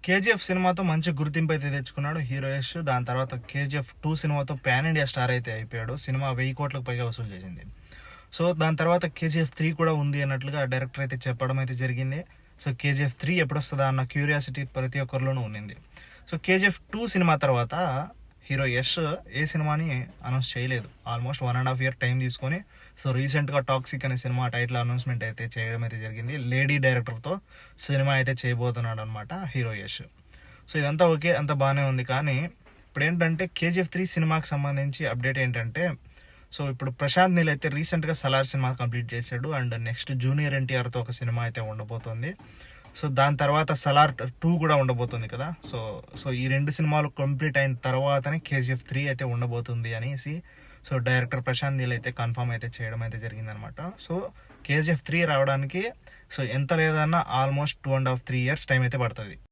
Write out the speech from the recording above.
KGF సినిమాతో మంచి గుర్తింపు అయితే తెచ్చుకున్నాడు హీరో యష్. దాని తర్వాత కేజీఎఫ్ 2 సినిమాతో పాన్ ఇండియా స్టార్ అయితే అయిపోయాడు. సినిమా 1000 కోట్లకు పైగా వసూలు చేసింది. సో దాని తర్వాత కేజీఎఫ్ 3 కూడా ఉంది అన్నట్లుగా డైరెక్టర్ అయితే చెప్పడం అయితే జరిగింది. సో కేజీఎఫ్ 3 ఎప్పుడు వస్తుందా అన్న క్యూరియాసిటీ ప్రతి ఒక్కరిలోనూ ఉండింది. సో కేజీఎఫ్ 2 సినిమా తర్వాత హీరో యష్ ఏ సినిమాని అనౌన్స్ చేయలేదు. ఆల్మోస్ట్ 1.5 year టైం తీసుకొని సో రీసెంట్గా టాక్సిక్ అనే సినిమా టైటిల్ అనౌన్స్మెంట్ అయితే చేయడం అయితే జరిగింది. లేడీ డైరెక్టర్తో సినిమా అయితే చేయబోతున్నాడు అనమాట హీరో యష్. సో ఇదంతా ఓకే, అంత బాగానే ఉంది. కానీ ఇప్పుడు ఏంటంటే కేజీఎఫ్ 3 సినిమాకి సంబంధించి అప్డేట్ ఏంటంటే, సో ఇప్పుడు ప్రశాంత్ నీల్ అయితే రీసెంట్గా సలార్ సినిమా కంప్లీట్ చేశాడు. అండ్ నెక్స్ట్ జూనియర్ ఎన్టీఆర్తో ఒక సినిమా అయితే ఉండబోతోంది. సో దాని తర్వాత సలార్ 2 కూడా ఉండబోతుంది కదా. సో ఈ 2 సినిమాలు కంప్లీట్ అయిన తర్వాతనే కేజీఎఫ్ 3 అయితే ఉండబోతుంది అనేసి సో డైరెక్టర్ ప్రశాంత్ నీల్ అయితే కన్ఫర్మ్ అయితే చేయడం అయితే జరిగిందనమాట. సో కేజీఎఫ్ 3 రావడానికి సో ఎంత లేదన్నా ఆల్మోస్ట్ 2.5-3 years టైం అయితే పడుతుంది.